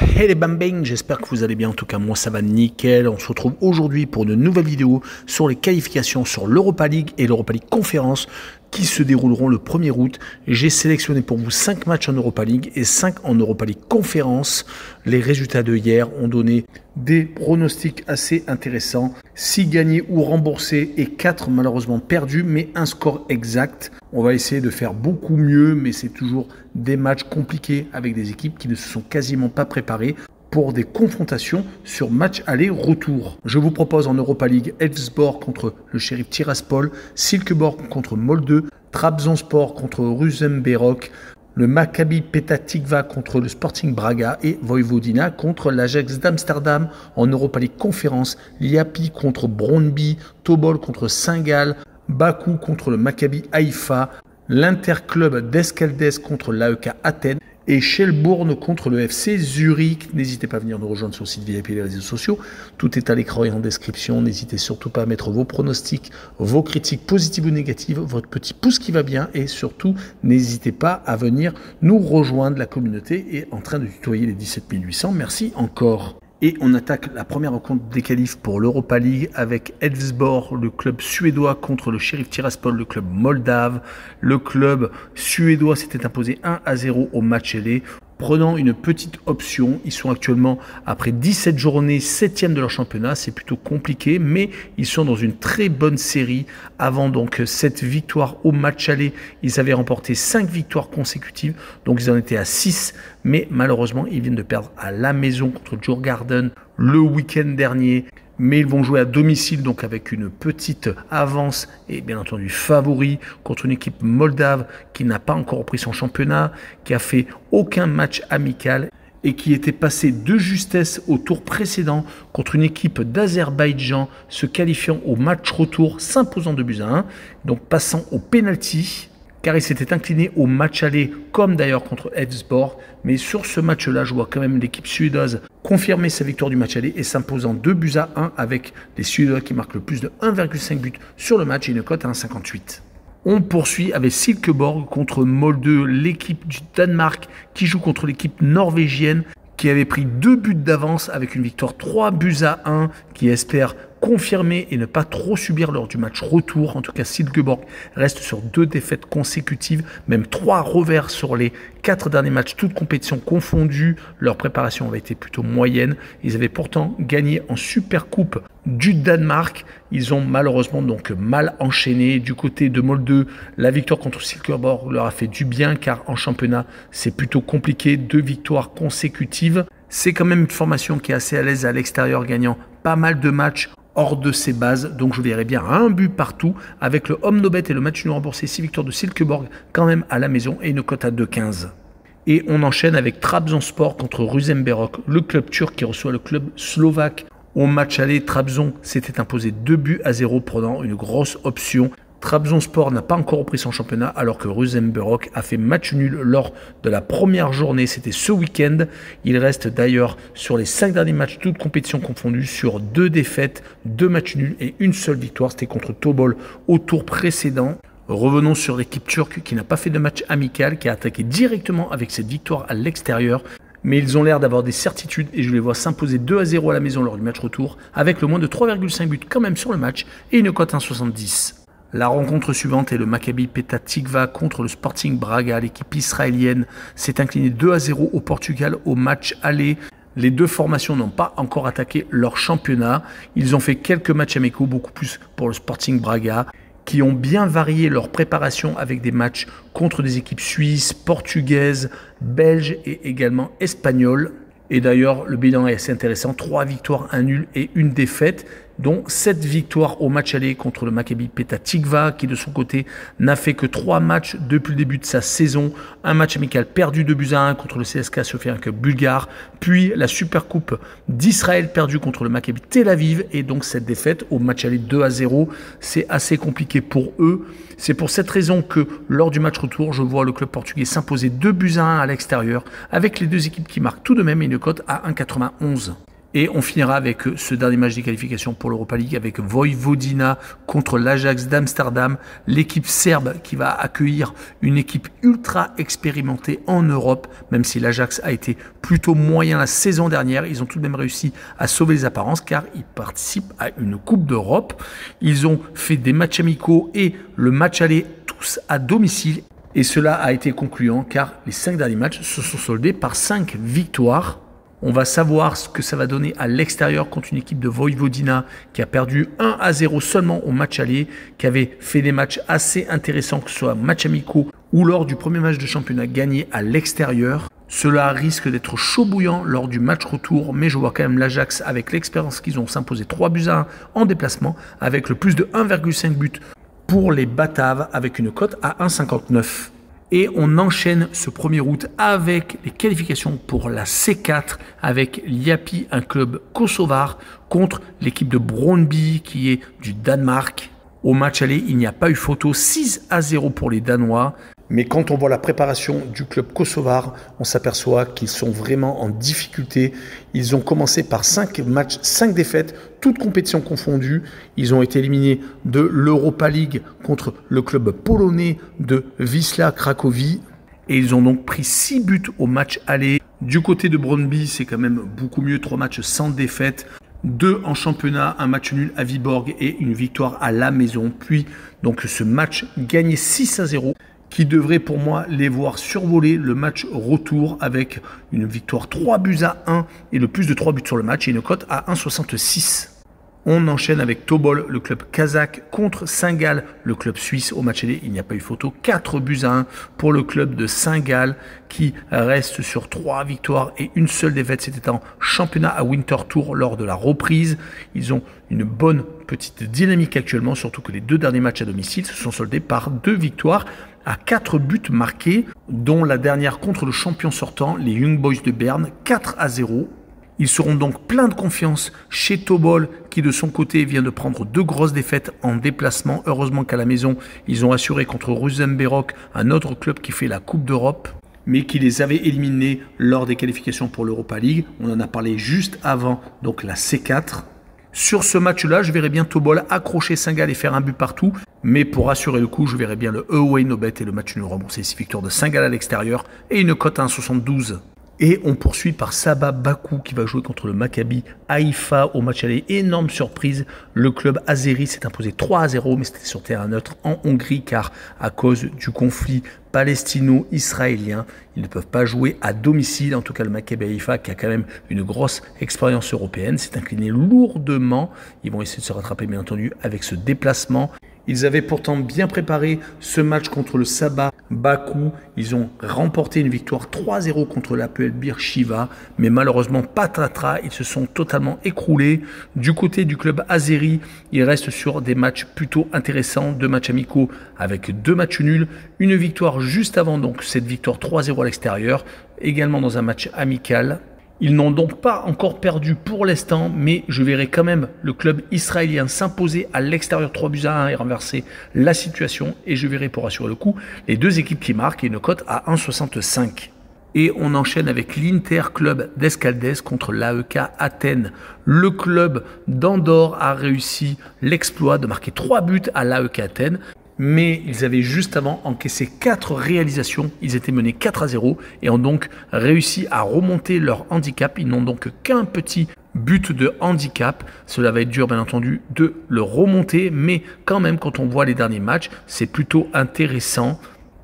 Hey les bambing, j'espère que vous allez bien, en tout cas moi ça va nickel. On se retrouve aujourd'hui pour une nouvelle vidéo sur les qualifications sur l'Europa League et l'Europa League Conférence qui se dérouleront le 1er août. J'ai sélectionné pour vous 5 matchs en Europa League et 5 en Europa League Conférence. Les résultats de hier ont donné des pronostics assez intéressants. 6 gagnés ou remboursés et 4 malheureusement perdus, mais un score exact. On va essayer de faire beaucoup mieux, mais c'est toujours des matchs compliqués avec des équipes qui ne se sont quasiment pas préparées pour des confrontations sur match aller-retour. Je vous propose en Europa League Elfsborg contre le Sheriff Tiraspol, Silkeborg contre Molde, Trabzonspor contre Rosenborg, le Maccabi Petah Tikva contre le Sporting Braga et Vojvodina contre l'Ajax d'Amsterdam. En Europa League Conférence, Liapi contre Brøndby, Tobol contre Saint-Gall, Bakou contre le Maccabi Haïfa, l'Interclub d'Escaldes contre l'AEK Athènes et Schelbourne contre le FC Zurich. N'hésitez pas à venir nous rejoindre sur le site VIP et les réseaux sociaux. Tout est à l'écran et en description. N'hésitez surtout pas à mettre vos pronostics, vos critiques positives ou négatives, votre petit pouce qui va bien et surtout, n'hésitez pas à venir nous rejoindre. La communauté est en train de tutoyer les 17 800. Merci encore. Et on attaque la première rencontre des qualifs pour l'Europa League avec Elfsborg, le club suédois contre le Sheriff Tiraspol, le club moldave. Le club suédois s'était imposé 1-0 au match aller. Prenant une petite option, ils sont actuellement, après 17 journées, 7e de leur championnat. C'est plutôt compliqué, mais ils sont dans une très bonne série. Avant donc cette victoire au match aller, ils avaient remporté 5 victoires consécutives, donc ils en étaient à 6. Mais malheureusement, ils viennent de perdre à la maison contre Djurgården le week-end dernier. Mais ils vont jouer à domicile, donc avec une petite avance et bien entendu favori contre une équipe moldave qui n'a pas encore repris son championnat, qui a fait aucun match amical et qui était passé de justesse au tour précédent contre une équipe d'Azerbaïdjan se qualifiant au match retour, s'imposant 2-1, donc passant au penalty. Car il s'était incliné au match aller, comme d'ailleurs contre Elfsborg. Mais sur ce match-là, je vois quand même l'équipe suédoise confirmer sa victoire du match aller et s'imposant 2-1 avec les Suédois qui marquent le plus de 1,5 buts sur le match et une cote à 1,58. On poursuit avec Silkeborg contre Molde, l'équipe du Danemark qui joue contre l'équipe norvégienne qui avait pris 2 buts d'avance avec une victoire 3-1, qui espère confirmer et ne pas trop subir lors du match retour. En tout cas, Silkeborg reste sur 2 défaites consécutives, même 3 revers sur les 4 derniers matchs, toutes compétitions confondues. Leur préparation avait été plutôt moyenne. Ils avaient pourtant gagné en Supercoupe du Danemark. Ils ont malheureusement donc mal enchaîné. Du côté de Molde, la victoire contre Silkeborg leur a fait du bien car en championnat, c'est plutôt compliqué. 2 victoires consécutives. C'est quand même une formation qui est assez à l'aise à l'extérieur, gagnant pas mal de matchs hors de ses bases, donc je verrai bien un but partout avec le home no bet et le match nul remboursé, 6 victoires de Silkeborg quand même à la maison et une cote à 2,15. Et on enchaîne avec Trabzonspor contre Rosenborg, le club turc qui reçoit le club slovaque. Au match aller, Trabzon s'était imposé 2-0 prenant une grosse option. Trabzonspor n'a pas encore repris son championnat alors que Rosenborg a fait match nul lors de la première journée, c'était ce week-end. Il reste d'ailleurs sur les 5 derniers matchs, toutes compétitions confondues, sur 2 défaites, 2 matchs nuls et une seule victoire, c'était contre Tobol au tour précédent. Revenons sur l'équipe turque qui n'a pas fait de match amical, qui a attaqué directement avec cette victoire à l'extérieur. Mais ils ont l'air d'avoir des certitudes et je les vois s'imposer 2-0 à la maison lors du match retour avec le moins de 3,5 buts quand même sur le match et une cote à 1,70. La rencontre suivante est le Maccabi Petah Tikva contre le Sporting Braga. L'équipe israélienne s'est inclinée 2-0 au Portugal au match aller. Les 2 formations n'ont pas encore attaqué leur championnat. Ils ont fait quelques matchs amicaux, beaucoup plus pour le Sporting Braga, qui ont bien varié leur préparation avec des matchs contre des équipes suisses, portugaises, belges et également espagnoles. Et d'ailleurs, le bilan est assez intéressant, 3 victoires, 1 nul et 1 défaite, dont 7 victoires au match aller contre le Maccabi Petah Tikva, qui de son côté n'a fait que 3 matchs depuis le début de sa saison. Un match amical perdu 2-1 contre le CSKA Sofia bulgare, puis la Supercoupe d'Israël perdue contre le Maccabi Tel Aviv, et donc cette défaite au match aller 2-0, c'est assez compliqué pour eux. C'est pour cette raison que lors du match retour, je vois le club portugais s'imposer 2-1 à l'extérieur, avec les 2 équipes qui marquent tout de même une cote à 1,91. Et on finira avec ce dernier match des qualifications pour l'Europa League avec Vojvodina contre l'Ajax d'Amsterdam, l'équipe serbe qui va accueillir une équipe ultra expérimentée en Europe, même si l'Ajax a été plutôt moyen la saison dernière. Ils ont tout de même réussi à sauver les apparences car ils participent à une Coupe d'Europe. Ils ont fait des matchs amicaux et le match aller tous à domicile. Et cela a été concluant car les 5 derniers matchs se sont soldés par 5 victoires. On va savoir ce que ça va donner à l'extérieur contre une équipe de Vojvodina qui a perdu 1-0 seulement au match aller, qui avait fait des matchs assez intéressants, que ce soit matchs amicaux ou lors du premier match de championnat gagné à l'extérieur. Cela risque d'être chaud bouillant lors du match retour, mais je vois quand même l'Ajax avec l'expérience qu'ils ont s'imposer 3-1 en déplacement, avec le plus de 1,5 but pour les Bataves, avec une cote à 1,59. Et on enchaîne ce 1er août avec les qualifications pour la C4 avec l'Iapi, un club kosovar, contre l'équipe de Brøndby qui est du Danemark. Au match aller, il n'y a pas eu photo, 6-0 pour les Danois. Mais quand on voit la préparation du club kosovar, on s'aperçoit qu'ils sont vraiment en difficulté. Ils ont commencé par 5 matchs, 5 défaites, toutes compétitions confondues. Ils ont été éliminés de l'Europa League contre le club polonais de Wisła Cracovie. Et ils ont donc pris 6 buts au match aller. Du côté de Brøndby, c'est quand même beaucoup mieux, 3 matchs sans défaite. 2 en championnat, un match nul à Viborg et une victoire à la maison. Puis donc ce match gagné 6-0. Qui devrait pour moi les voir survoler le match retour avec une victoire 3-1 et le plus de 3 buts sur le match et une cote à 1,66. On enchaîne avec Tobol, le club kazakh, contre Saint-Gall, le club suisse. Au match aller, il n'y a pas eu photo. 4-1 pour le club de Saint-Gall qui reste sur 3 victoires et une seule défaite. C'était en championnat à Winter Tour lors de la reprise. Ils ont une bonne petite dynamique actuellement, surtout que les 2 derniers matchs à domicile se sont soldés par 2 victoires à 4 buts marqués, dont la dernière contre le champion sortant, les Young Boys de Berne, 4-0. Ils seront donc pleins de confiance chez Tobol, qui de son côté vient de prendre 2 grosses défaites en déplacement. Heureusement qu'à la maison, ils ont assuré contre Rosenberg, un autre club qui fait la Coupe d'Europe, mais qui les avait éliminés lors des qualifications pour l'Europa League. On en a parlé juste avant, donc la C4. Sur ce match-là, je verrais bien Tobol accrocher Saint-Gall et faire un but partout. Mais pour assurer le coup, je verrais bien le away no bet et le match nul remboursé. 6 victoires de Saint-Gall à l'extérieur et une cote à 1,72. Et on poursuit par Sabah Bakou qui va jouer contre le Maccabi Haïfa au match aller. Énorme surprise, le club azéri s'est imposé 3-0, mais c'était sur terrain neutre en Hongrie car à cause du conflit palestino-israélien, ils ne peuvent pas jouer à domicile. En tout cas, le Maccabi Haïfa qui a quand même une grosse expérience européenne s'est incliné lourdement. Ils vont essayer de se rattraper bien entendu avec ce déplacement. Ils avaient pourtant bien préparé ce match contre le Sabah Bakou. Ils ont remporté une victoire 3-0 contre l'APL Beersheva. Mais malheureusement, patatras, ils se sont totalement écroulés. Du côté du club azéri, il reste sur des matchs plutôt intéressants. 2 matchs amicaux avec 2 matchs nuls. Une victoire juste avant donc cette victoire 3-0 à l'extérieur. Également dans un match amical. Ils n'ont donc pas encore perdu pour l'instant, mais je verrai quand même le club israélien s'imposer à l'extérieur 3-1 et renverser la situation. Et je verrai pour assurer le coup les 2 équipes qui marquent et une cote à 1,65. Et on enchaîne avec l'Inter Club d'Escaldes contre l'AEK Athènes. Le club d'Andorre a réussi l'exploit de marquer 3 buts à l'AEK Athènes. Mais ils avaient juste avant encaissé 4 réalisations. Ils étaient menés 4-0 et ont donc réussi à remonter leur handicap. Ils n'ont donc qu'un petit but de handicap. Cela va être dur, bien entendu, de le remonter. Mais quand même, quand on voit les derniers matchs, c'est plutôt intéressant.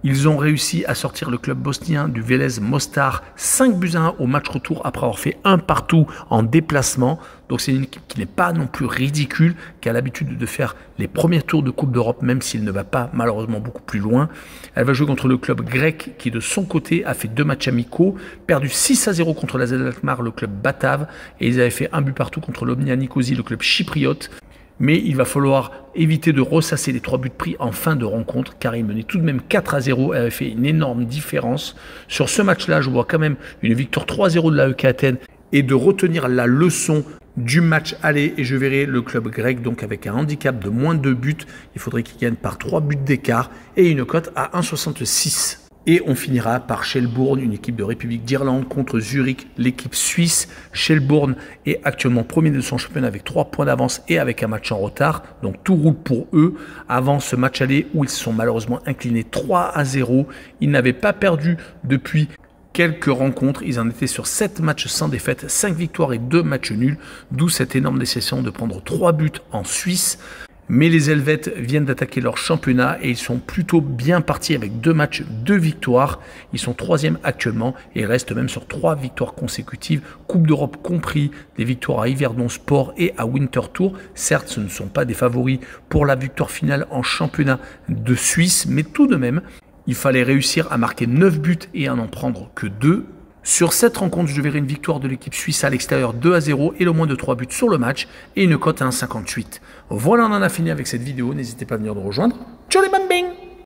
Ils ont réussi à sortir le club bosnien du Vélez Mostar 5-1 au match retour après avoir fait 1 partout en déplacement. Donc c'est une équipe qui n'est pas non plus ridicule, qui a l'habitude de faire les premiers tours de Coupe d'Europe, même s'il ne va pas malheureusement beaucoup plus loin. Elle va jouer contre le club grec qui de son côté a fait 2 matchs amicaux, perdu 6-0 contre la l'AZ Alkmaar, le club batave, et ils avaient fait 1 but partout contre l'Omnia Nicosie, le club chypriote. Mais il va falloir éviter de ressasser les 3 buts pris en fin de rencontre, car il menait tout de même 4-0 et avait fait une énorme différence. Sur ce match-là, je vois quand même une victoire 3-0 de l'AEK Athènes et de retenir la leçon du match aller. Et je verrai le club grec donc avec un handicap de moins de 2 buts. Il faudrait qu'il gagne par 3 buts d'écart et une cote à 1,66. Et on finira par Shelbourne, une équipe de République d'Irlande contre Zurich, l'équipe suisse. Shelbourne est actuellement premier de son championnat avec 3 points d'avance et avec un match en retard. Donc tout roule pour eux avant ce match aller où ils se sont malheureusement inclinés 3-0. Ils n'avaient pas perdu depuis quelques rencontres. Ils en étaient sur 7 matchs sans défaite, 5 victoires et 2 matchs nuls. D'où cette énorme décision de prendre 3 buts en Suisse. Mais les Helvètes viennent d'attaquer leur championnat et ils sont plutôt bien partis avec 2 matchs, 2 victoires. Ils sont 3e actuellement et restent même sur 3 victoires consécutives, Coupe d'Europe compris, des victoires à Yverdon Sport et à Winter Tour. Certes, ce ne sont pas des favoris pour la victoire finale en championnat de Suisse, mais tout de même, il fallait réussir à marquer 9 buts et à n'en prendre que 2. Sur cette rencontre, je verrai une victoire de l'équipe suisse à l'extérieur 2-0 et le moins de 3 buts sur le match et une cote à 1,58. Voilà, on en a fini avec cette vidéo. N'hésitez pas à venir nous rejoindre. Ciao les bambins!